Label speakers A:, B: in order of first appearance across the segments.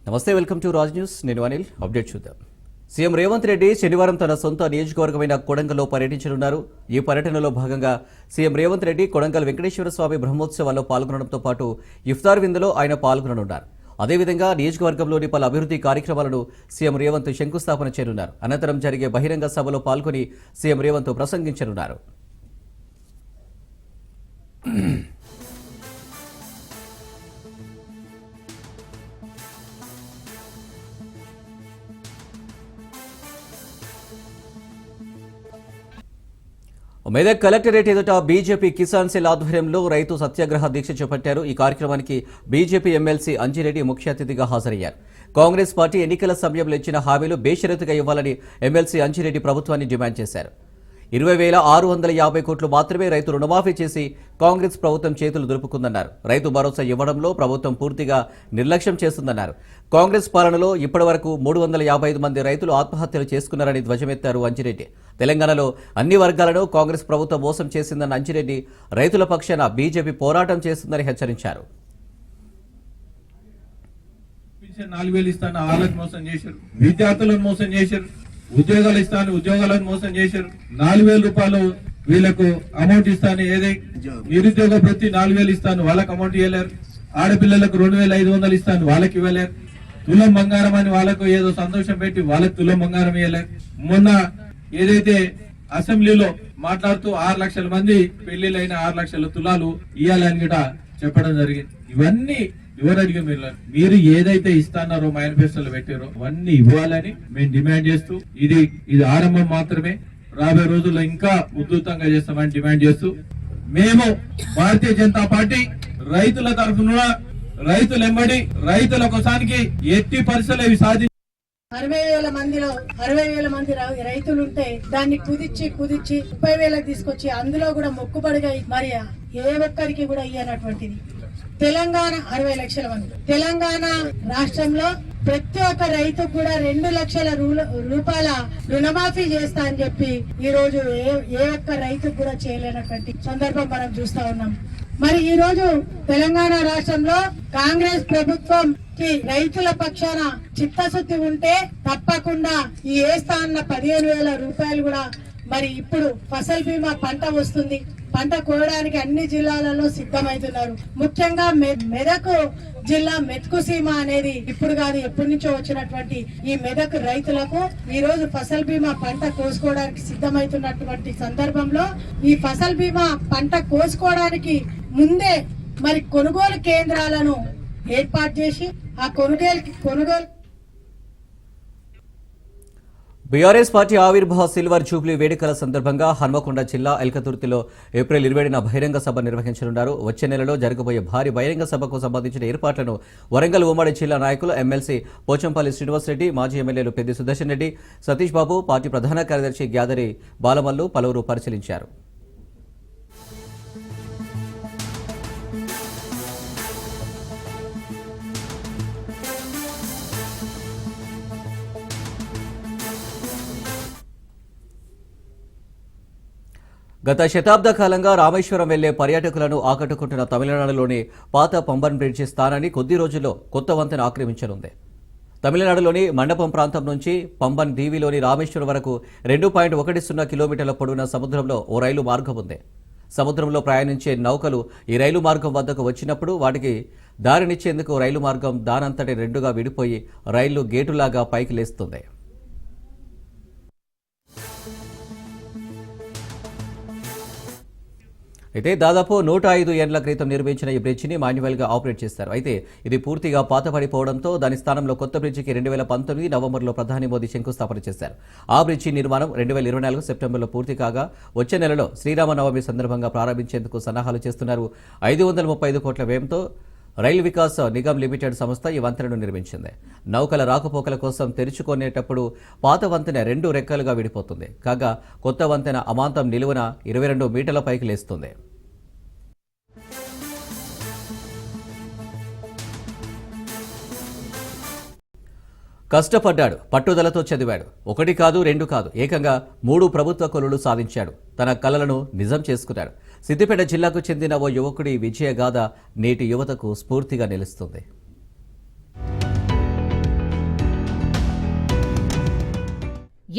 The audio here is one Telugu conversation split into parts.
A: నమస్తే, వెల్కమ్ టు రాజ్ న్యూస్. నేను అనిల్. అప్డేట్ చూద్దాం. సీఎం రేవంత్ రెడ్డి శనివారం తన సొంత నియోజకవర్గమైన కొడంగల్లో పర్యటించనున్నారు. ఈ పర్యటనలో భాగంగా సీఎం రేవంత్ రెడ్డి కొడంగల్ వెంకటేశ్వర స్వామి బ్రహ్మోత్సవాల్లో పాల్గొనడంతో పాటు ఇఫ్తార్ విందులో ఆయన పాల్గొననున్నారు. అదేవిధంగా నియోజకవర్గంలోని పలు అభివృద్ధి కార్యక్రమాలను సీఎం రేవంత్ శంకుస్థాపన చేయనున్నారు. అనంతరం జరిగే బహిరంగ సభలో పాల్గొని సీఎం రేవంత్ ప్రసంగించనున్నారు. మెదక్ కలెక్టరేట్ ఎదుట బీజేపీ కిసాన్ సెల్ ఆధ్వర్యంలో రైతు సత్యాగ్రహ దీక్ష చేపట్టారు. ఈ కార్యక్రమానికి బీజేపీ ఎమ్మెల్సీ అంజిరెడ్డి ముఖ్య అతిథిగా హాజరయ్యారు. కాంగ్రెస్ పార్టీ ఎన్నికల సమయంలో ఇచ్చిన హామీలు బేషరతుగా ఇవ్వాలని ఎమ్మెల్సీ అంజిరెడ్డి ప్రభుత్వాన్ని డిమాండ్ చేశారు. 20,650 కోట్లు మాత్రమే రైతు రుణమాఫీ చేసి కాంగ్రెస్ ప్రభుత్వం చేతులు దులుపుకుందన్నారు. రైతు భరోసా ఇవ్వడంలో ప్రభుత్వం పూర్తిగా నిర్లక్ష్యం చేస్తుందన్నారు. కాంగ్రెస్ పాలనలో ఇప్పటివరకు 355 మంది రైతులు ఆత్మహత్యలు చేసుకున్నారని ధ్వజమెత్తారు అంజిరెడ్డి. తెలంగాణలో అన్ని వర్గాలను కాంగ్రెస్ ప్రభుత్వం మోసం చేసిందన్న అంజిరెడ్డి రైతుల పక్షాన బీజేపీ పోరాటం చేస్తుందని హెచ్చరించారు.
B: విద్యార్థులను మోసం చేశారు, ఉద్యోగాలు ఇస్తాను ఉద్యోగాలను మోసం చేశారు. 4,000 రూపాయలు వీళ్ళకు అమౌంట్ ఇస్తాను, నిరుద్యోగ ప్రతి 4,000 ఇస్తాను, వాళ్ళకి అమౌంట్ ఇవ్వలేరు. ఆడపిల్లలకు 2,500 ఇస్తాను, వాళ్ళకి ఇవ్వలేరు. తులం బంగారం అని వాళ్ళకు ఏదో సంతోషం పెట్టి వాళ్ళకి తులం బంగారం ఇవ్వలేరు. మొన్న ఏదైతే అసెంబ్లీలో మాట్లాడుతూ 6 లక్షల మంది పెళ్లిళ్ళైన 6 లక్షల తులాలు ఇవ్వాలని కూడా చెప్పడం జరిగింది. ఇవన్నీ ఎవరు అడిగా మీరు ఏదైతే ఇస్తారో మేనిఫెస్టోలో పెట్టారో అవన్నీ ఇవ్వాలని మేము డిమాండ్ చేస్తూ ఇది ఆరంభం మాత్రమే, రాబోయే రోజుల్లో ఇంకా ఉధృతంగా చేస్తామని డిమాండ్ చేస్తూ మేము భారతీయ జనతా పార్టీ రైతుల తరఫున రైతులెంబడి రైతుల కోసానికి ఎట్టి పరిస్థితులు ఇవి సాధి
C: 60,000 మంది రైతులుంటే దాన్ని కుదిచ్చి 30,000 తీసుకొచ్చి అందులో కూడా మొక్కుబడిగా మరి ఏ ఒక్కరికి కూడా ఇయ్యనటువంటిది. తెలంగాణ 60 లక్షల మంది తెలంగాణ రాష్ట్రంలో ప్రతి ఒక్క రైతు కూడా 2 లక్షల రూపాయల రుణమాఫీ చేస్తా అని చెప్పి ఈ రోజు ఏ ఒక్క రైతు కూడా చేయలేనటువంటి సందర్భం మనం చూస్తా ఉన్నాం. మరి ఈ రోజు తెలంగాణ రాష్ట్రంలో కాంగ్రెస్ ప్రభుత్వం రైతుల పక్షాన చిత్తశుద్ధి ఉంటే తప్పకుండా ఈ ఏస్తా అన్న 15,000 రూపాయలు కూడా మరి ఇప్పుడు ఫసల్ బీమా పంట వస్తుంది, పంట కోయడానికి అన్ని జిల్లాలలో సిద్ధమవుతున్నారు. ముఖ్యంగా మెదక్ జిల్లా మెతుకు సీమ అనేది ఇప్పుడు కాదు ఎప్పటి నుంచో వచ్చినటువంటి ఈ మెదక్ రైతులకు ఈ రోజు ఫసల్ బీమా పంట కోసుకోవడానికి సిద్ధమవుతున్నటువంటి సందర్భంలో ఈ ఫసల్ బీమా పంట కోసుకోవడానికి ముందే మరి కొనుగోలు కేంద్రాలను ఏర్పాటు చేసి ఆ కొనుగోలు
A: బీఆర్ఎస్ పార్టీ ఆవిర్భావ సిల్వర్ జూబ్లీ వేడుకల సందర్భంగా హన్మకొండ జిల్లా ఎల్కతుర్తిలో ఏప్రిల్ 20న బహిరంగ సభ నిర్వహించనున్నారు. వచ్చే నెలలో జరగబోయే భారీ బహిరంగ సభకు సంబంధించిన ఏర్పాట్లను వరంగల్ ఉమ్మడి జిల్లా నాయకులు ఎమ్మెల్సీ పోచంపల్లి శ్రీనివాసరెడ్డి, మాజీ ఎమ్మెల్యేలు పెద్ది సుదర్శన్ రెడ్డి, సతీష్ బాబు, పార్టీ ప్రధాన కార్యదర్శి గ్యాదరి బాలమల్లు పలువురు పరిశీలించారు. గత శతాబ్ద కాలంగా రామేశ్వరం వెళ్లే పర్యాటకులను ఆకట్టుకుంటున్న తమిళనాడులోని పాత పంబన్ బ్రిడ్జి స్థానాన్ని కొద్ది రోజుల్లో కొత్త వంతెన ఆక్రమించనుంది. తమిళనాడులోని మండపం ప్రాంతం నుంచి పంబన్ దీవిలోని రామేశ్వరం వరకు 2.10 కిలోమీటర్ల పొడవున సముద్రంలో ఓ రైలు మార్గం ఉంది. సముద్రంలో ప్రయాణించే నౌకలు ఈ రైలు మార్గం వద్దకు వచ్చినప్పుడు వాటికి దారినిచ్చేందుకు రైలు మార్గం దానంతటి రెండుగా విడిపోయి రైలు గేటులాగా పైకి లేస్తుంది. అయితే దాదాపు 105 ఏళ్ల క్రితం నిర్మించిన ఈ బ్రిడ్జిని మాన్యువల్గా ఆపరేట్ చేస్తారు. అయితే ఇది పూర్తిగా పాతపడిపోవడంతో దాని స్థానంలో కొత్త బ్రిడ్జికి 2019 నవంబర్లో ప్రధాని మోదీ శంకుస్థాపన చేశారు. ఆ బ్రిడ్జి నిర్మాణం 2024 సెప్టెంబర్లో పూర్తి కాగా వచ్చే నెలలో శ్రీరామనవమి సందర్భంగా ప్రారంభించేందుకు సన్నాహాలు చేస్తున్నారు. 535 కోట్ల వ్యయంతో రైల్ వికాస్ నిగమ్ లిమిటెడ్ సంస్థ ఈ వంతెనను నిర్మించింది. నౌకల రాకపోకల కోసం తెరుచుకునేటప్పుడు పాత వంతెన 2 రెక్కలుగా విడిపోతుంది. కాగా కొత్త వంతెన అమాంతం నిలువున 22 మీటర్ల పైకి లేస్తుంది. కష్టపడ్డాడు, పట్టుదలతో చదివాడు. 1 కాదు 2 కాదు, ఏకంగా 3 ప్రభుత్వ కొలువులు సాధించాడు. తన కలలను నిజం చేసుకున్నాడు. సిద్దిపేట జిల్లాకు చెందిన ఓ యువకుడి విజయగాథ నేటి యువతకు స్ఫూర్తిగా నిలుస్తుంది.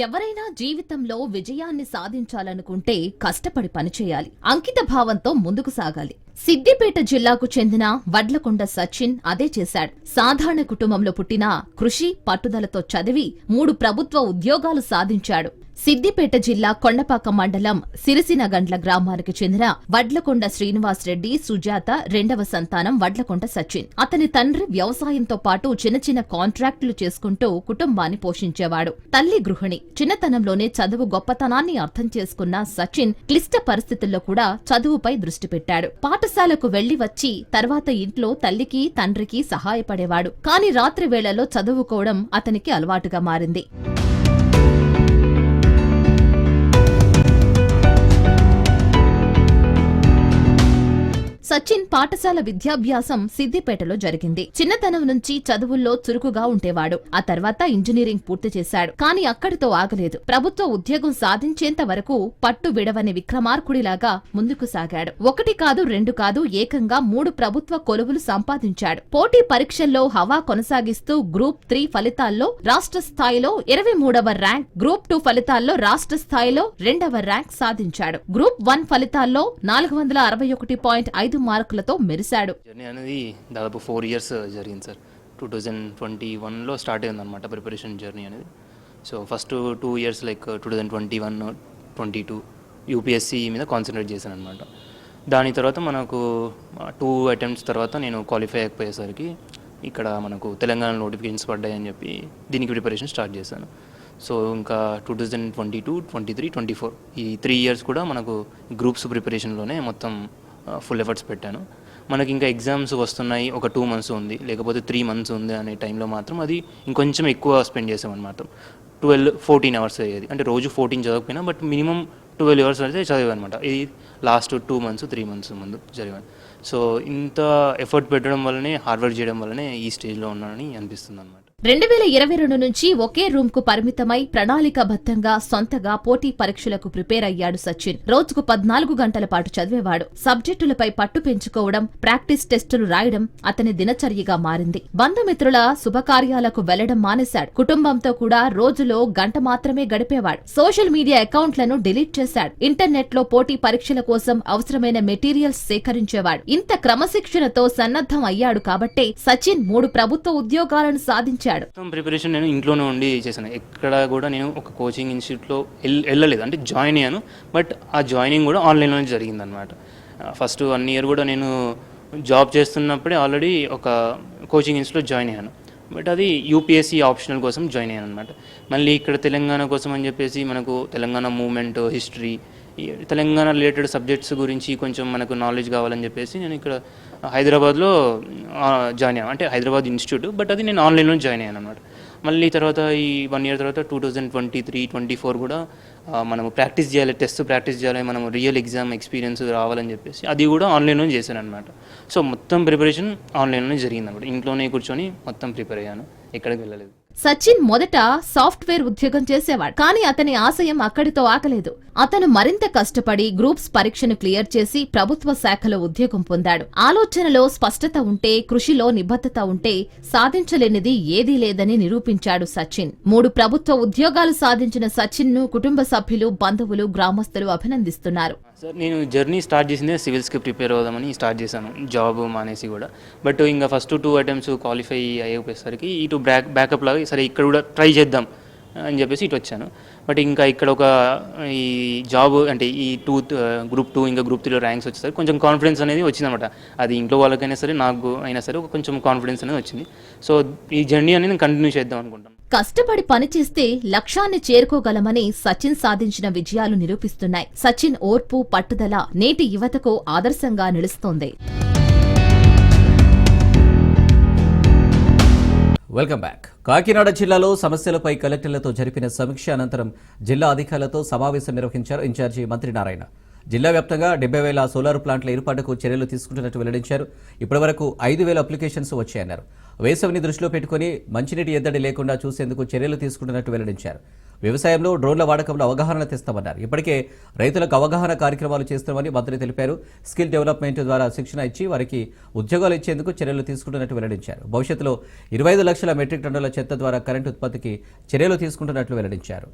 D: ఎవరైనా జీవితంలో విజయాన్ని సాధించాలనుకుంటే కష్టపడి పనిచేయాలి, అంకిత భావంతో ముందుకు సాగాలి. సిద్దిపేట జిల్లాకు చెందిన వడ్లకొండ సచిన్ అదే చేశాడు. సాధారణ కుటుంబంలో పుట్టిన కృషి పట్టుదలతో చదివి 3 ప్రభుత్వ ఉద్యోగాలు సాధించాడు. సిద్దిపేట జిల్లా కొండపాక మండలం సిరిసినగండ్ల గ్రామానికి చెందిన వడ్లకొండ శ్రీనివాస్ రెడ్డి సుజాత రెండవ సంతానం వడ్లకొండ సచిన్. అతని తండ్రి వ్యవసాయంతో పాటు చిన్న చిన్న కాంట్రాక్టులు చేసుకుంటూ కుటుంబాన్ని పోషించేవాడు. తల్లి గృహిణి. చిన్నతనంలోనే చదువు గొప్పతనాన్ని అర్థం చేసుకున్న సచిన్ క్లిష్ట పరిస్థితుల్లో కూడా చదువుపై దృష్టి పెట్టాడు. పాఠశాలకు వెళ్లి వచ్చి తర్వాత ఇంట్లో తల్లికి తండ్రికి సహాయపడేవాడు. కాని రాత్రి వేళల్లో చదువుకోవడం అతనికి అలవాటుగా మారింది. సచిన్ పాఠశాల విద్యాభ్యాసం సిద్దిపేటలో జరిగింది. చిన్నతనం నుంచి చదువుల్లో చురుకుగా ఉండేవాడు. ఆ తర్వాత ఇంజనీరింగ్ పూర్తి చేశాడు. కానీ అక్కడితో ఆగలేదు. ప్రభుత్వ ఉద్యోగం సాధించేంత వరకు పట్టు విడవని విక్రమార్కుడిలాగా ముందుకు సాగాడు. 1 కాదు 2 కాదు ఏకంగా 3 ప్రభుత్వ కొలువులు సంపాదించాడు. పోటీ పరీక్షల్లో హవా కొనసాగిస్తూ గ్రూప్ 3 ఫలితాల్లో రాష్ట్ర స్థాయిలో 23వ ర్యాంక్, గ్రూప్ 2 ఫలితాల్లో రాష్ట్ర స్థాయిలో 2వ ర్యాంక్ సాధించాడు. గ్రూప్ 1 ఫలితాల్లో 461.5 మార్కులతో మెరిశాడు.
E: జర్నీ అనేది దాదాపు 4 ఇయర్స్ జరిగింది సార్. 2021లో స్టార్ట్ అయింది అనమాట ప్రిపరేషన్ జర్నీ అనేది. So first 2 years like 2021, 22 UPSC మీద కాన్సన్ట్రేట్ చేశాను అనమాట. దాని తర్వాత మనకు 2 అటెంప్ట్స్ తర్వాత నేను క్వాలిఫై అయిపోయేసరికి ఇక్కడ మనకు తెలంగాణ నోటిఫికేషన్స్ పడ్డాయని చెప్పి దీనికి ప్రిపరేషన్ స్టార్ట్ చేశాను. సో ఇంకా 2022, 23, 24 ఈ 3 ఇయర్స్ కూడా మనకు గ్రూప్స్ ప్రిపరేషన్లోనే మొత్తం ఫుల్ ఎఫర్ట్స్ పెట్టాను. మనకి ఇంకా ఎగ్జామ్స్ వస్తున్నాయి, ఒక 2 మంత్స్ ఉంది లేకపోతే 3 మంత్స్ ఉంది అనే టైంలో మాత్రం అది ఇంకొంచెం ఎక్కువ స్పెండ్ చేసామన్నమాట. 12-14 అవర్స్ అయ్యేది. అంటే రోజు 14 చదవకపోయినా బట్ మినిమం 12 అవర్స్ అయితే చదివానమాట. ఇది లాస్ట్ 2 మంత్స్ 3 మంత్స్ ముందు జరిగాను. సో ఇంత ఎఫర్ట్ పెట్టడం వల్లనే, హార్డ్ వర్క్ చేయడం వల్లనే ఈ స్టేజ్లో ఉన్నానని అనిపిస్తుంది అనమాట.
D: 2022 నుంచి ఒకే రూమ్ కు పరిమితమై ప్రణాళికాబద్ధంగా సొంతగా పోటీ పరీక్షలకు ప్రిపేర్ అయ్యాడు సచిన్. రోజుకు 14 గంటల పాటు చదివేవాడు. సబ్జెక్టులపై పట్టు పెంచుకోవడం, ప్రాక్టీస్ టెస్టులు రాయడం అతని దినచర్యగా మారింది. బంధుమిత్రుల శుభకార్యాలకు వెళ్లడం మానేశాడు. కుటుంబంతో కూడా రోజులో గంట మాత్రమే గడిపేవాడు. సోషల్ మీడియా అకౌంట్లను డిలీట్ చేశాడు. ఇంటర్నెట్ లో పోటీ పరీక్షల కోసం అవసరమైన మెటీరియల్స్ సేకరించేవాడు. ఇంత క్రమశిక్షణతో సన్నద్ధం అయ్యాడు కాబట్టే సచిన్ 3 ప్రభుత్వ ఉద్యోగాలను సాధించాడు.
E: ప్రిపరేషన్ నేను ఇంట్లోనే ఉండి చేశాను. ఎక్కడ కూడా నేను ఒక కోచింగ్ ఇన్స్టిట్యూట్లో వెళ్ళలేదు. అంటే జాయిన్ అయ్యాను, బట్ ఆ జాయినింగ్ కూడా ఆన్లైన్లోనే జరిగిందనమాట. ఫస్ట్ 1 ఇయర్ కూడా నేను జాబ్ చేస్తున్నప్పుడే ఆల్రెడీ ఒక కోచింగ్ ఇన్స్టిట్యూట్లో జాయిన్ అయ్యాను. బట్ అది యూపీఎస్సీ ఆప్షనల్ కోసం జాయిన్ అయ్యాను అనమాట. మళ్ళీ ఇక్కడ తెలంగాణ కోసం అని చెప్పేసి మనకు Telangana movement, history, Telangana related subjects గురించి కొంచెం మనకు నాలెడ్జ్ కావాలని చెప్పేసి నేను ఇక్కడ హైదరాబాద్లో జాయిన్ అయ్యాను. అంటే హైదరాబాద్ ఇన్స్టిట్యూట్, బట్ అది నేను ఆన్లైన్లో జాయిన్ అయ్యాను అనమాట. మళ్ళీ తర్వాత ఈ 1 ఇయర్ తర్వాత 2023, 24 కూడా మనము ప్రాక్టీస్ చేయాలి, టెస్ట్ ప్రాక్టీస్ చేయాలి, మనం రియల్ ఎగ్జామ్ ఎక్స్పీరియన్స్ రావాలని చెప్పేసి అది కూడా ఆన్లైన్లో చేశాను అనమాట. సో మొత్తం ప్రిపరేషన్ ఆన్లైన్లోనే జరిగింది అనమాట. ఇంట్లోనే కూర్చొని మొత్తం ప్రిపేర్ అయ్యాను, ఎక్కడికి వెళ్ళలేదు.
D: సచిన్ మొదట సాఫ్ట్వేర్ ఉద్యోగం చేసేవాడు. కానీ అతని ఆశయం అక్కడితో ఆగలేదు. అతను మరింత కష్టపడి గ్రూప్స్ పరీక్షను క్లియర్ చేసి ప్రభుత్వ శాఖలో ఉద్యోగం పొందాడు. ఆలోచనలో స్పష్టత ఉంటే, కృషిలో నిబద్ధత ఉంటే సాధించలేనిది ఏదీ లేదని నిరూపించాడు సచిన్. 3 ప్రభుత్వ ఉద్యోగాలు సాధించిన సచిన్ ను కుటుంబ సభ్యులు, బంధువులు, గ్రామస్తులు అభినందిస్తున్నారు.
E: సార్ నేను జర్నీ స్టార్ట్ చేసిందే సివిల్స్కి ప్రిపేర్ అవుదామని స్టార్ట్ చేశాను, జాబ్ మానేసి కూడా. బట్ ఇంకా ఫస్ట్ 2 అటెంప్ట్స్ క్వాలిఫై అయ్యేసరికి ఇటు బ్యాకప్ లాగా సరే ఇక్కడ కూడా ట్రై చేద్దాం అని చెప్పేసి ఇటు వచ్చాను. బట్ ఇంకా ఇక్కడ ఒక ఈ జాబ్ అంటే ఈ గ్రూప్ 2 ఇంకా గ్రూప్ 3లో ర్యాంక్స్ వచ్చేసరికి కొంచెం కాన్ఫిడెన్స్ అనేది వచ్చిందన్నమాట. అది ఇంట్లో వాళ్ళకైనా సరే, నాకు అయినా సరే కొంచెం కాన్ఫిడెన్స్ అనేది వచ్చింది. సో ఈ జర్నీ అనేది నేను కంటిన్యూ చేద్దాం అనుకుంటాను.
D: కష్టపడి పనిచేస్తే లక్ష్యాన్ని చేరుకోగలమని సచిన్ సాధించిన విజయాలు నిరూపిస్తున్నాయి. సచిన్ ఓర్పు, పట్టుదల నేటి యువతకు ఆదర్శంగా నిలుస్తోంది.
A: Welcome back. కాకినాడ జిల్లాలో సమస్యలపై కలెక్టర్లతో జరిపిన సమీక్ష అనంతరం జిల్లా అధికారులతో సమావేశం నిర్వహించారు ఇన్ఛార్జి మంత్రి నారాయణ. జిల్లా వ్యాప్తంగా 70,000 సోలార్ ప్లాంట్ల ఏర్పాటుకు చర్యలు తీసుకుంటున్నట్టు వెల్లడించారు. ఇప్పటివరకు 5,000 అప్లికేషన్స్ వచ్చాయన్నారు. వేసవిని దృష్టిలో పెట్టుకుని మంచినీటి ఎద్దడి లేకుండా చూసేందుకు చర్యలు తీసుకుంటున్నట్టు వెల్లడించారు. వ్యవసాయంలో డ్రోన్ల వాడకంలో అవగాహన తెస్తామన్నారు. ఇప్పటికే రైతులకు అవగాహన కార్యక్రమాలు చేస్తామని మంత్రి తెలిపారు. స్కిల్ డెవలప్మెంట్ ద్వారా శిక్షణ ఇచ్చి వారికి ఉద్యోగాలు ఇచ్చేందుకు చర్యలు తీసుకుంటున్నట్టు వెల్లడించారు. భవిష్యత్తులో 25 లక్షల మెట్రిక్ టన్నుల చెత్త ద్వారా కరెంటు ఉత్పత్తికి చర్యలు తీసుకుంటున్నట్లు వెల్లడించారు.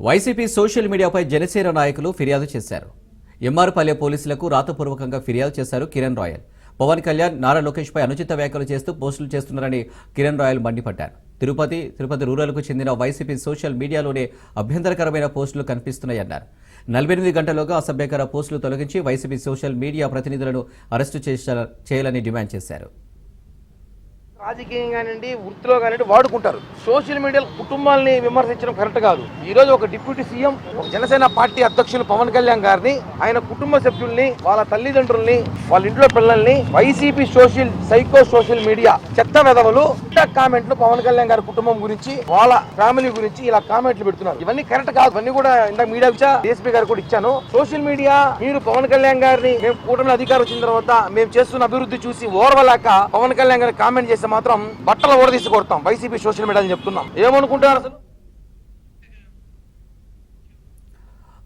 A: వైసీపీ సోషల్ మీడియాపై జనసేన నాయకులు ఫిర్యాదు చేశారు. ఎంఆర్పల్లె పోలీసులకు రాతపూర్వకంగా ఫిర్యాదు చేశారు కిరణ్ రాయల్. పవన్ కళ్యాణ్, నారా లోకేష్ పై అనుచిత వ్యాఖ్యలు చేస్తూ పోస్టులు చేస్తున్నారని కిరణ్ రాయల్ మండిపడ్డారు. తిరుపతి రూరల్కు చెందిన వైసీపీ సోషల్ మీడియాలోనే అభ్యంతరకరమైన పోస్టులు కనిపిస్తున్నాయన్నారు. 48 గంటల్లోగా అసభ్యకర పోస్టులు తొలగించి వైసీపీ సోషల్ మీడియా ప్రతినిధులను అరెస్టు చేయాలని డిమాండ్ చేశారు.
F: రాజకీయం కానివ్వండి, వృత్తిలో కానివ్వండి వాడుకుంటారు. సోషల్ మీడియాలో కుటుంబాలని విమర్శించడం కరెక్ట్ కాదు. ఈ రోజు ఒక డిప్యూటీ సీఎం, ఒక జనసేన పార్టీ అధ్యక్షులు పవన్ కళ్యాణ్ గారిని, ఆయన కుటుంబ సభ్యుల్ని, వాళ్ళ తల్లిదండ్రుల్ని, వాళ్ళ ఇంట్లో పిల్లల్ని వైసీపీ సోషల్ మీడియా చెత్త వెధవలు కామెంట్లు పవన్ కళ్యాణ్ గారి కుటుంబం గురించి, వాళ్ళ ఫ్యామిలీ గురించి ఇలా కామెంట్లు పెడుతున్నారు. ఇవన్నీ కరెక్ట్ కాదు. ఇవన్నీ కూడా ఇందాక మీడియా ఇచ్చా, డీఎస్పీ గారు కూడా ఇచ్చాను. సోషల్ మీడియా మీరు పవన్ కళ్యాణ్ గారిని, మేము కూటమి అధికారం వచ్చిన తర్వాత మేము చేస్తున్న అభివృద్ధి చూసి ఓర్వలేక పవన్ కళ్యాణ్ గారిని కామెంట్ చేస్తే మాత్రం బట్టలు ఓడదీసి కొడతాం. వైసీపీ సోషల్ మీడియా అని చెప్తున్నాం. ఏమనుకుంటున్నారు అసలు?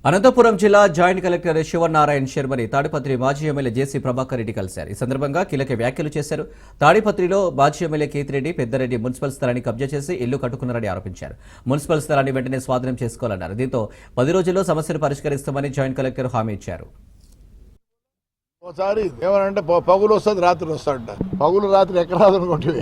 A: అనంతపురం జిల్లా జాయింట్ కలెక్టర్ శివనారాయణ శర్మని తాడిపత్రి మాజీ ఎమ్మెల్యే జేసీ ప్రభాకర్ రెడ్డి కలిశారు. ఈ సందర్భంగా కీలక వ్యాఖ్యలు చేశారు. తాడిపత్రిలో మాజీ ఎమ్మెల్యే కేతిరెడ్డి, పెద్దరెడ్డి మున్సిపల్ స్థలాన్ని కబ్జా చేసి ఇల్లు కట్టుకున్నారని ఆరోపించారు. మున్సిపల్ స్థలాన్ని వెంటనే స్వాధీనం చేసుకోవాలన్నారు. దీంతో 10 రోజుల్లో సమస్యను పరిష్కరిస్తామని జాయింట్ కలెక్టర్ హామీ ఇచ్చారు.
G: ఒకసారి ఏమనంటే పగులు వస్తుంది, రాత్రి వస్తాడంట. పగులు రాత్రి ఎక్కడ రాదు అనుకుంటే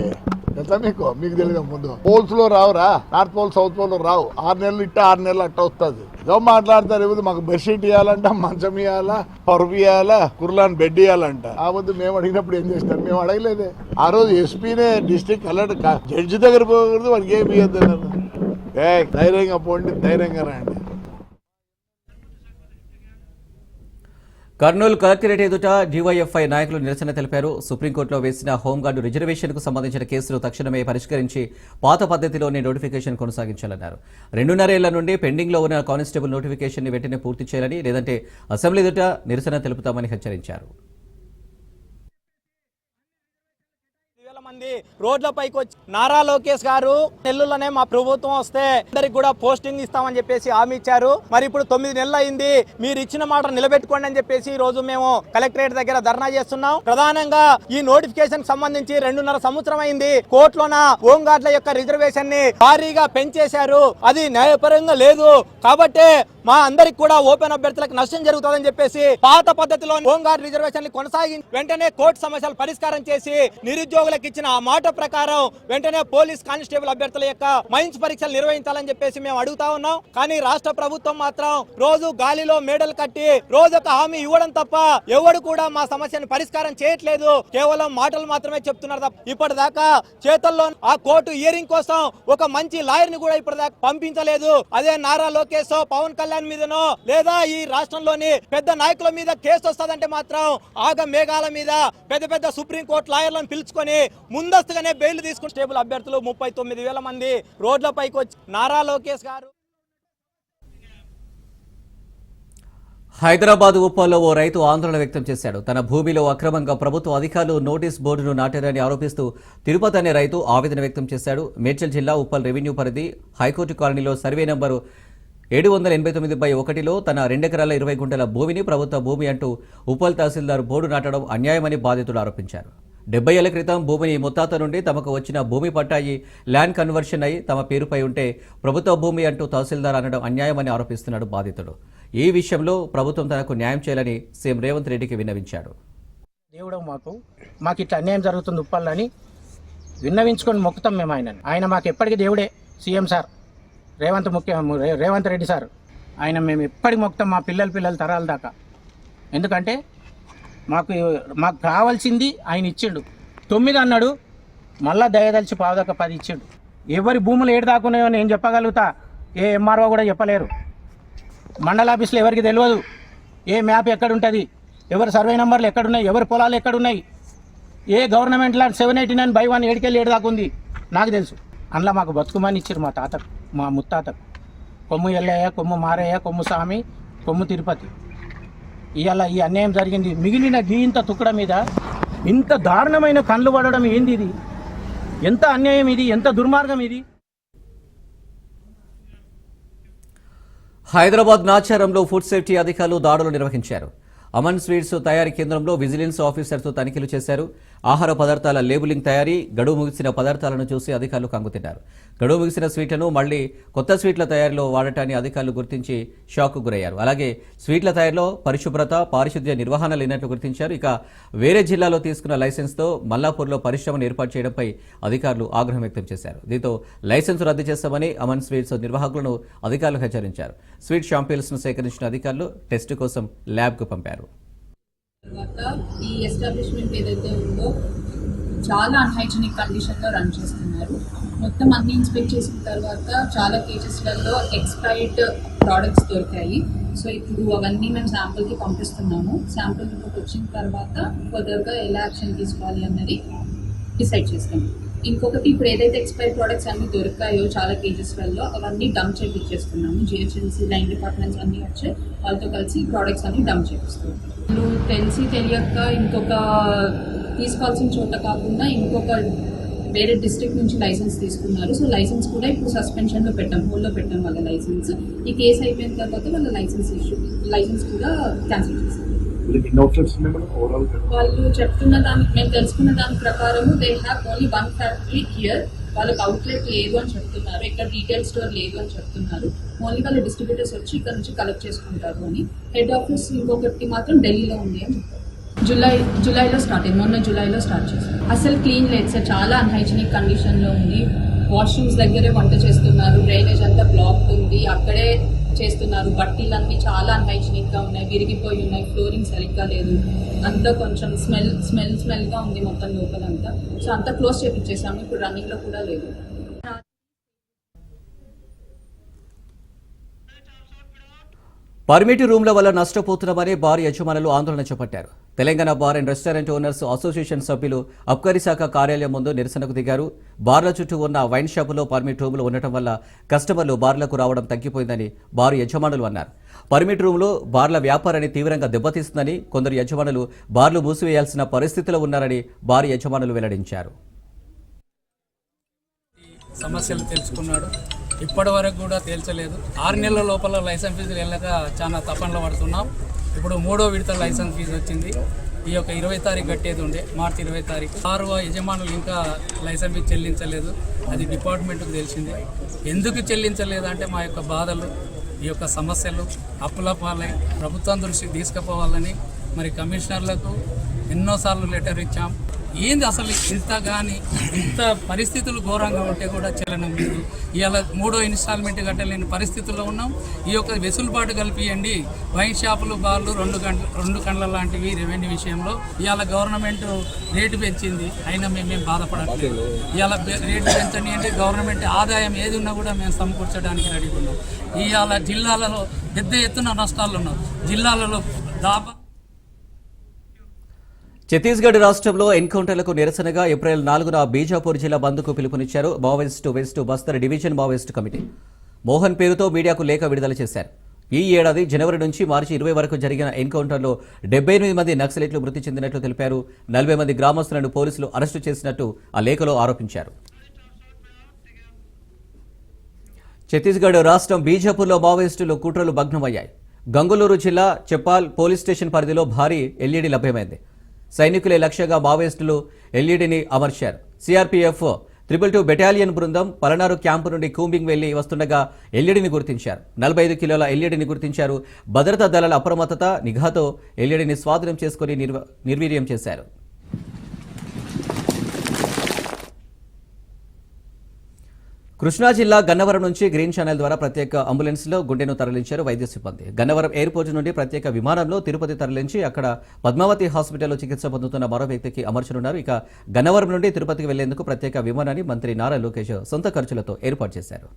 G: ఎట్లా మీకు తెలియదు. ముందు పోల్స్ లో రావురా, నార్త్ పోల్ సౌత్ పోల్ రావు. 6 నెలలు ఇట్ట 6 నెలలు అట్ట వస్తుంది. ఏదో మాట్లాడతారు. ఏదో మాకు బెడ్షీట్ ఇవ్వాలంట, మంచం ఇవ్వాలా, పరుపు ఇవ్వాలా, కుర్లాన్ బెడ్ ఇవ్వాలంట. ఆ వద్దు మేము అడిగినప్పుడు ఏం చేస్తారు? మేము అడగలేదే. ఆ రోజు ఎస్పీనే డిస్ట్రిక్ట్ కలెక్టర్ జడ్జి దగ్గర పోకూడదు, వాడికి ఏమి ఇవ్వద్దు. ధైర్యంగా పోండి, ధైర్యంగా రండి.
A: కర్నూలు కలెక్టరేట్ ఎదుట డీవైఎఫ్ఐ నాయకులు నిరసన తెలిపారు. సుప్రీంకోర్టులో వేసిన హోంగార్డు రిజర్వేషన్కు సంబంధించిన కేసులు తక్షణమే పరిష్కరించి పాత పద్ధతిలోనే నోటిఫికేషన్ కొనసాగించాలన్నారు. 2.5 ఏళ్ల నుండి పెండింగ్లో ఉన్న కానిస్టేబుల్ నోటిఫికేషన్ని వెంటనే పూర్తి చేయాలని, లేదంటే అసెంబ్లీ ఎదుట నిరసన తెలుపుతామని హెచ్చరించారు.
H: మంది రోడ్లపైకి వచ్చి నారా లోకేష్ గారు నెలలోనే మా ప్రభుత్వం వస్తే అందరికి కూడా పోస్టింగ్ ఇస్తామని చెప్పేసి హామీ ఇచ్చారు. మరి ఇప్పుడు 9 నెలలు అయింది. మీరు ఇచ్చిన మాట నిలబెట్టుకోండి అని చెప్పేసి ఈ రోజు మేము కలెక్టరేట్ దగ్గర ధర్నా చేస్తున్నాం. ప్రధానంగా ఈ నోటిఫికేషన్ సంబంధించి 2.5 సంవత్సరం అయింది. కోర్టులోన హోంగార్డుల యొక్క రిజర్వేషన్ ని భారీగా పెంచేశారు. అది న్యాయపరంగా లేదు. కాబట్టి మా అందరికి కూడా ఓపెన్ అభ్యర్థులకు నష్టం జరుగుతుందని చెప్పేసి పాత పద్ధతిలో హోంగార్డ్ రిజర్వేషన్ కొనసాగి వెంటనే కోర్టు సమస్యలు పరిష్కారం చేసి నిరుద్యోగులకు ఇచ్చిన ఆ మాట ప్రకారం వెంటనే పోలీస్ కానిస్టేబుల్ అభ్యర్థుల యొక్క మైన్స్ పరీక్షలు నిర్వహించాలని చెప్పేసి మేము అడుగుతా ఉన్నాం. కానీ రాష్ట్ర ప్రభుత్వం మాత్రం రోజు గాలిలో మేడలు కట్టి రోజు ఒక హామీ ఇవ్వడం తప్ప ఎవడు కూడా మా సమస్యను పరిష్కారం చేయట్లేదు. కేవలం మాటలు మాత్రమే చెప్తున్నారు తప్ప ఇప్పటిదాకా చేతుల్లో ఆ కోర్టు హియరింగ్ కోసం ఒక మంచి లాయర్ ని కూడా ఇప్పటిదాకా పంపించలేదు. అదే నారా లోకేష్, పవన్ కళ్యాణ్ మీదనో లేదా ఈ రాష్ట్రంలోని పెద్ద నాయకుల మీద కేసు వస్తుందంటే మాత్రం ఆగ మేఘాల మీద పెద్ద సుప్రీంకోర్టు లాయర్లను పిలుచుకొని ముందస్తుగానే బెయిల్ తీసుకుని స్టేబుల్ అభ్యర్థులు 39,000 మంది రోడ్లపైకి వచ్చి నారా లోకేష్ గారు.
A: హైదరాబాద్ ఉప్పల్లో ఓ రైతు ఆందోళన వ్యక్తం చేశాడు. తన భూమిలో అక్రమంగా ప్రభుత్వ అధికారులు నోటీస్ బోర్డును నాటారని ఆరోపిస్తూ తిరుపతి అనే రైతు ఆవేదన వ్యక్తం చేశాడు. మేడ్చల్ జిల్లా ఉప్పల్ రెవెన్యూ పరిధి హైకోర్టు కాలనీలో సర్వే నంబరు 789/1లో తన 2 ఎకరాల 20 గుంటల భూమిని ప్రభుత్వ భూమి అంటూ ఉప్పల్ తహసీల్దార్ బోర్డు నాటడం అన్యాయమని బాధితుడు ఆరోపించారు. 70 ఏళ్ల క్రితం భూమిని ముత్తాత నుండి తమకు వచ్చిన భూమి పట్టాయి ల్యాండ్ కన్వర్షన్ అయి తమ పేరుపై ఉంటే ప్రభుత్వ భూమి అంటూ తహసీల్దార్ అనడం అన్యాయమని ఆరోపిస్తున్నాడు బాధితుడు. ఈ విషయంలో ప్రభుత్వం తనకు న్యాయం చేయాలని సీఎం రేవంత్ రెడ్డికి విన్నవించాడు.
I: దేవుడు మాకు ఇట్లా అన్యాయం జరుగుతుంది ఉప్పల్లని విన్నవించుకొని మొక్కుతాం మేము ఆయన మాకు ఎప్పటికీ దేవుడే. CM sir Revanth Reddy sir ఆయన మేము ఎప్పటికి మొక్కుతాం మా పిల్లల తరాల దాకా. ఎందుకంటే మాకు కావాల్సింది ఆయన ఇచ్చిండు. 9 అన్నాడు, మళ్ళా దయదలిచి పావుదాకా 10 ఇచ్చిండు. ఎవరి భూములు ఏడు దాకున్నాయో నేను చెప్పగలుగుతా, ఏ ఎంఆర్ఓ కూడా చెప్పలేరు. మండల ఆఫీస్లో ఎవరికి తెలియదు ఏ మ్యాప్ ఎక్కడుంటుంది, ఎవరి సర్వే నెంబర్లు ఎక్కడున్నాయి, ఎవరి పొలాలు ఎక్కడున్నాయి, ఏ గవర్నమెంట్ ల్యాండ్ 789/1 ఏడుకెళ్ళి ఏడు దాకా ఉంది నాకు తెలుసు. అందులో మాకు బతుకుమని ఇచ్చారు మా తాతకు, మా ముత్తాతకు. కొమ్ము ఎల్లయ్య, కొమ్ము మారయ్య, కొమ్ము స్వామి, కొమ్ము తిరుపతి. ఇవాళ ఈ అన్యాయం జరిగింది. మిగిలిన ఇంత తుక్కడ మీద ఇంత దారుణమైన కళ్ళు పడడం ఏంది? ఇది ఎంత అన్యాయం, ఇది ఎంత దుర్మార్గం ఇది.
A: హైదరాబాద్ నాచారంలో ఫుడ్ సేఫ్టీ అధికారులు దాడులు నిర్వహించారు. అమన్ స్వీట్స్ తయారీ కేంద్రంలో విజిలెన్స్ ఆఫీసర్తో తనిఖీలు చేశారు. ఆహార పదార్థాల లేబులింగ్ తయారీ, గడువు ముగిసిన పదార్థాలను చూసి అధికారులు కంగుతిన్నారు. గడువు ముగిసిన స్వీట్లను మళ్లీ కొత్త స్వీట్ల తయారీలో వాడటాన్ని అధికారులు గుర్తించి షాక్కు గురయ్యారు. అలాగే స్వీట్ల తయారీలో పరిశుభ్రత, పారిశుద్ధ్య నిర్వహణ లేనట్లు గుర్తించారు. ఇక వేరే జిల్లాలో తీసుకున్న లైసెన్స్తో మల్లాపూర్లో పరిశ్రమను ఏర్పాటు చేయడంపై అధికారులు ఆగ్రహం వ్యక్తం చేశారు. దీంతో లైసెన్స్ రద్దు చేస్తామని అమన్ స్వీట్స్ నిర్వాహకులను అధికారులు హెచ్చరించారు. స్వీట్ శాంపిల్స్ ను సేకరించిన అధికారులు టెస్టు కోసం ల్యాబ్కు పంపారు.
J: తర్వాత ఈ ఎస్టాబ్లిష్మెంట్ ఏదైతే ఉందో చాలా అన్హైజీనిక్ కండిషన్లో రన్ చేస్తున్నారు. మొత్తం అన్ని ఇన్స్పెక్ట్ చేసిన తర్వాత చాలా కేసెస్లలో ఎక్స్పైర్డ్ ప్రోడక్ట్స్ దొరికాయి. సో ఇప్పుడు అవన్నీ మేము శాంపుల్కి పంపిస్తున్నాము. శాంపుల్ రిపోర్ట్ వచ్చిన తర్వాత ఫర్దర్గా ఎలా యాక్షన్ తీసుకోవాలి అన్నది డిసైడ్ చేస్తాము. ఇంకొకటి, ఇప్పుడు ఏదైతే ఎక్స్పైర్ ప్రోడక్ట్స్ అన్ని దొరికాయో చాలా కేజెస్లలో అవన్నీ డంప్ చేయించేస్తున్నాము. జిహెచ్ఎంసీ లైన్ డిపార్ట్మెంట్స్ అన్నీ వచ్చి వాళ్ళతో కలిసి ప్రోడక్ట్స్ అన్ని డంప్ చేపిస్తున్నాం. వీళ్ళు తెలిసి తెలియక ఇంకొక తీసుకోవాల్సిన చోట కాకుండా ఇంకొక వేరే డిస్ట్రిక్ట్ నుంచి లైసెన్స్ తీసుకున్నారు. సో లైసెన్స్ కూడా ఇప్పుడు సస్పెన్షన్లో పెట్టాం, హోల్డ్లో పెట్టాం వాళ్ళ లైసెన్స్. ఈ కేసు అయిపోయిన తర్వాత వాళ్ళ లైసెన్స్ కూడా క్యాన్సిల్ చేశారు. వాళ్ళు చెప్తున్న దానికి, మేము తెలుసుకున్న దాని ప్రకారము they have only one factory here. వాళ్ళకి అవుట్లెట్ లేదు అని చెప్తున్నారు, ఇక్కడ రీటైల్ స్టోర్ లేదు అని చెప్తున్నారు. ఓన్లీ వాళ్ళ డిస్ట్రిబ్యూటర్స్ వచ్చి ఇక్కడ నుంచి కలెక్ట్ చేసుకుంటారు అని. హెడ్ ఆఫీస్ ఇంకొకటి మాత్రం ఢిల్లీలో ఉంది అని చెప్పారు. జూలైలో స్టార్ట్ అయింది, మొన్న జూలైలో స్టార్ట్ చేశారు. అసలు క్లీన్ లేదు సార్, చాలా అన్హైజీనిక్ కండిషన్లో ఉంది. వాష్రూమ్స్ దగ్గరే వంట చేస్తున్నారు, డ్రైనేజ్ అంతా బ్లాక్ ఉంది, అక్కడే చేస్తున్నారు. బట్టీలన్నీ చాలా అన్హైజీనిక్గా ఉన్నాయి, విరిగిపోయి ఉన్నాయి, ఫ్లోరింగ్ సరిగ్గా లేదు, అంతా కొంచెం స్మెల్గా ఉంది మొత్తం లోపలంతా. సో అంతా క్లోజ్ చేపించేసాము, ఇప్పుడు రన్నింగ్లో కూడా లేదు.
A: పర్మిట్ రూమ్ల వల్ల నష్టపోతున్నామని బార్ యజమానులు ఆందోళన చేపట్టారు. Telangana bar and restaurant owners association సభ్యులు అబ్కారీ శాఖ కార్యాలయం ముందు నిరసనకు దిగారు. బార్ల చుట్టూ ఉన్న వైన్ షాపులో పర్మిట్ రూములు ఉండటం వల్ల కస్టమర్లు బార్లకు రావడం తగ్గిపోయిందని బారు యజమానులు అన్నారు. పర్మిట్ రూములు బార్ల వ్యాపారాన్ని తీవ్రంగా దెబ్బతీస్తుందని కొందరు యజమానులు బార్లు మూసివేయాల్సిన పరిస్థితిలో ఉన్నారని బార్ యజమానులు వెల్లడించారు.
K: సమస్యలు తెలుసుకున్నాడు, ఇప్పటి వరకు కూడా తేల్చలేదు. 6 నెలల లోపల లైసెన్స్ ఫీజులు వెళ్ళక చాలా తపనలు పడుతున్నాం. ఇప్పుడు 3వ విడత లైసెన్స్ ఫీజు వచ్చింది. ఈ యొక్క 20 తారీఖు కట్టేది ఉండే, మార్చి 20 తారీఖు. 6 యజమానులు ఇంకా లైసెన్స్ ఫీజు చెల్లించలేదు. అది డిపార్ట్మెంట్కి తెలిసింది. ఎందుకు చెల్లించలేదంటే మా యొక్క బాధలు, ఈ యొక్క సమస్యలు అప్పుల పాలై ప్రభుత్వం దృష్టికి తీసుకుపోవాలని మరి కమిషనర్లకు ఎన్నోసార్లు లెటర్ ఇచ్చాం. ఏంది అసలు ఇంత పరిస్థితులు ఘోరంగా ఉంటే కూడా చెల్లడం లేదు. ఇవాళ 3వ ఇన్స్టాల్మెంట్ కట్టలేని పరిస్థితుల్లో ఉన్నాం. ఈ యొక్క వెసులుబాటు కల్పియండి. వైన్ షాపులు, బార్లు 2 కండ్ల లాంటివి రెవెన్యూ విషయంలో ఇవాళ గవర్నమెంట్ రేటు పెంచింది, అయినా మేమేం బాధపడట్లేదు. ఇవాళ రేటు పెంచండి అంటే గవర్నమెంట్ ఆదాయం ఏది ఉన్నా కూడా మేము సమకూర్చడానికి రెడీగా ఉన్నాం. ఇవాళ జిల్లాలలో పెద్ద ఎత్తున నష్టాలు ఉన్నాం. జిల్లాలలో
A: ఛత్తీస్గఢ్ రాష్ట్రంలో ఎన్కౌంటర్లకు నిరసనగా ఏప్రిల్ 4న బీజాపూర్ జిల్లా బంద్కు పిలుపునిచ్చారు Maoist west Bastar division Maoist committee. Mohan పేరుతో మీడియాకు లేఖ విడుదల చేశారు. ఈ ఏడాది జనవరి నుంచి మార్చి 20 వరకు జరిగిన ఎన్కౌంటర్లో 78 మంది నక్సలైట్లు మృతి చెందినట్లు తెలిపారు. 40 మంది గ్రామస్తులను పోలీసులు అరెస్టు చేసినట్టు ఆ లేఖలో ఆరోపించారు. ఛత్తీస్గఢ్ రాష్ట్రం బీజాపూర్లో మావోయిస్టులు కుట్రలు భగ్నమయ్యాయి. గంగులూరు జిల్లా చెప్పాల్ పోలీస్ స్టేషన్ పరిధిలో భారీ ఎల్ఈడీ లభ్యమైంది. సైనికులే లక్ష్యంగా మావోయిస్టులు ఎల్ఈడీని అమర్చారు. సిఆర్పీఎఫ్ 222 బెటాలియన్ బృందం పలనారు క్యాంపు నుండి కూంబింగ్ వెళ్లి వస్తుండగా ఎల్ఈడీని గుర్తించారు. 45 కిలోల ఎల్ఈడీని గుర్తించారు. భద్రతా దళాల అప్రమత్తత, నిఘాతో ఎల్ఈడీని స్వాధీనం చేసుకుని నిర్వీర్యం చేశారు. కృష్ణా జిల్లా గన్నవరం నుంచి గ్రీన్ ఛానల్ ద్వారా ప్రత్యేక అంబులెన్స్లో గుండెను తరలించారు వైద్య సిబ్బంది. గన్నవరం ఎయిర్పోర్టు నుండి ప్రత్యేక విమానంలో తిరుపతి తరలించి అక్కడ పద్మావతి హాస్పిటల్లో చికిత్స పొందుతున్న మరో వ్యక్తికి అమర్చనున్నారు. ఇక గన్నవరం నుండి తిరుపతికి వెళ్లేందుకు ప్రత్యేక విమానాన్ని మంత్రి నారా లోకేష్ సొంత ఖర్చులతో ఏర్పాటు చేశారు.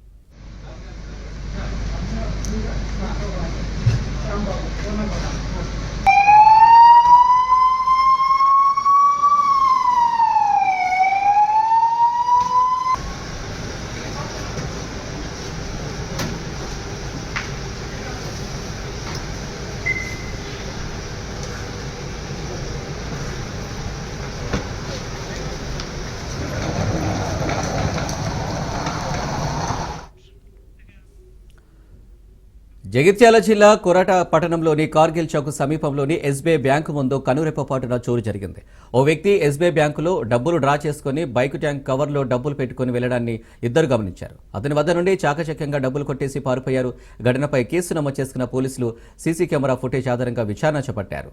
A: జగిత్యాల జిల్లా కొరట పట్టణంలోని కార్గిల్ చౌక్ సమీపంలోని ఎస్బీఐ బ్యాంకు ముందు కనురెప్పపాటున చోరు జరిగింది. ఓ వ్యక్తి ఎస్బీఐ బ్యాంకులో డబ్బులు డ్రా చేసుకుని బైక్ ట్యాంక్ కవర్లో డబ్బులు పెట్టుకుని వెళ్లడాన్ని ఇద్దరు గమనించారు. అతని వద్ద నుండి చాకచక్యంగా డబ్బులు కొట్టేసి పారిపోయారు. ఘటనపై కేసు నమోదు చేసుకున్న పోలీసులు సీసీ కెమెరా ఫుటేజ్ ఆధారంగా విచారణ చేపట్టారు.